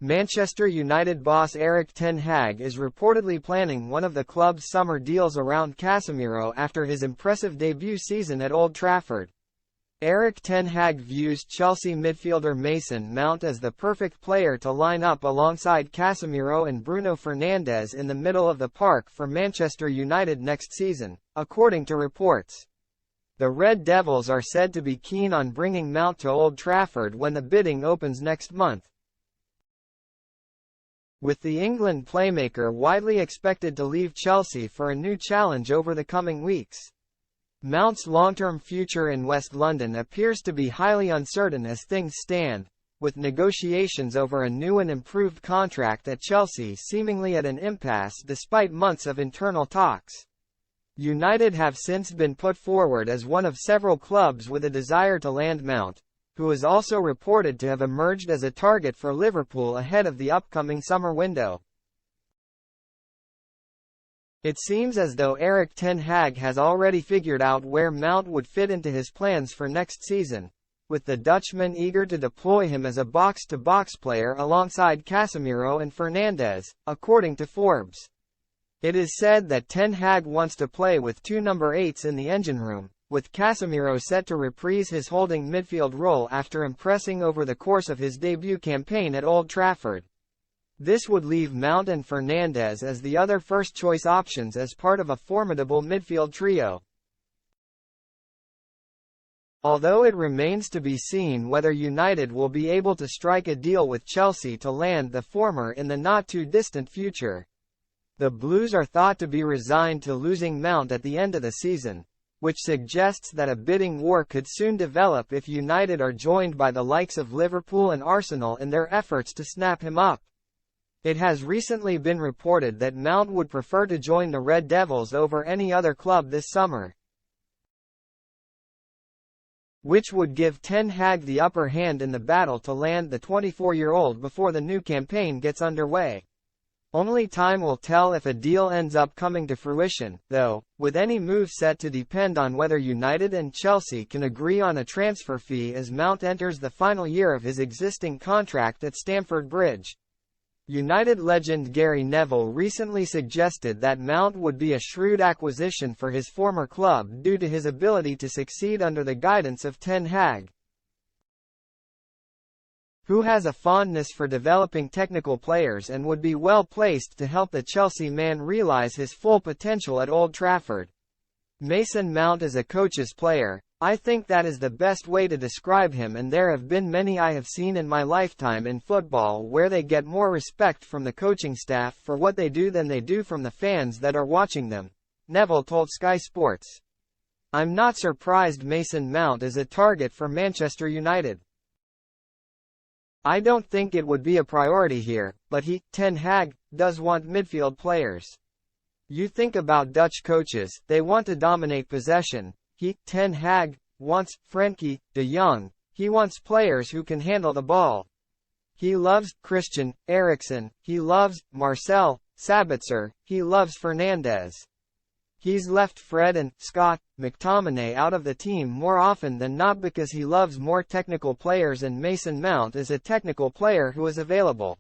Manchester United boss Erik ten Hag is reportedly planning one of the club's summer deals around Casemiro after his impressive debut season at Old Trafford. Erik ten Hag views Chelsea midfielder Mason Mount as the perfect player to line up alongside Casemiro and Bruno Fernandes in the middle of the park for Manchester United next season, according to reports. The Red Devils are said to be keen on bringing Mount to Old Trafford when the bidding opens next month, with the England playmaker widely expected to leave Chelsea for a new challenge over the coming weeks. Mount's long-term future in West London appears to be highly uncertain as things stand, with negotiations over a new and improved contract at Chelsea seemingly at an impasse despite months of internal talks. United have since been put forward as one of several clubs with a desire to land Mount, who is also reported to have emerged as a target for Liverpool ahead of the upcoming summer window. It seems as though Erik ten Hag has already figured out where Mount would fit into his plans for next season, with the Dutchman eager to deploy him as a box-to-box player alongside Casemiro and Fernandes, according to Forbes. It is said that ten Hag wants to play with two number 8s in the engine room, with Casemiro set to reprise his holding midfield role after impressing over the course of his debut campaign at Old Trafford. This would leave Mount and Fernandes as the other first-choice options as part of a formidable midfield trio. Although it remains to be seen whether United will be able to strike a deal with Chelsea to land the former in the not-too-distant future. The Blues are thought to be resigned to losing Mount at the end of the season, which suggests that a bidding war could soon develop if United are joined by the likes of Liverpool and Arsenal in their efforts to snap him up. It has recently been reported that Mount would prefer to join the Red Devils over any other club this summer, which would give ten Hag the upper hand in the battle to land the 24-year-old before the new campaign gets underway. Only time will tell if a deal ends up coming to fruition, though, with any move set to depend on whether United and Chelsea can agree on a transfer fee as Mount enters the final year of his existing contract at Stamford Bridge. United legend Gary Neville recently suggested that Mount would be a shrewd acquisition for his former club due to his ability to succeed under the guidance of ten Hag, who has a fondness for developing technical players and would be well placed to help the Chelsea man realize his full potential at Old Trafford. Mason Mount is a coach's player. I think that is the best way to describe him, and there have been many I have seen in my lifetime in football where they get more respect from the coaching staff for what they do than they do from the fans that are watching them, Neville told Sky Sports. I'm not surprised Mason Mount is a target for Manchester United. I don't think it would be a priority here, but ten Hag, does want midfield players. You think about Dutch coaches, they want to dominate possession. Ten Hag, wants Frenkie de Jong. He wants players who can handle the ball. He loves Christian Eriksen. He loves Marcel Sabitzer. He loves Fernandes. He's left Fred and Scott McTominay out of the team more often than not because he loves more technical players, and Mason Mount is a technical player who is available.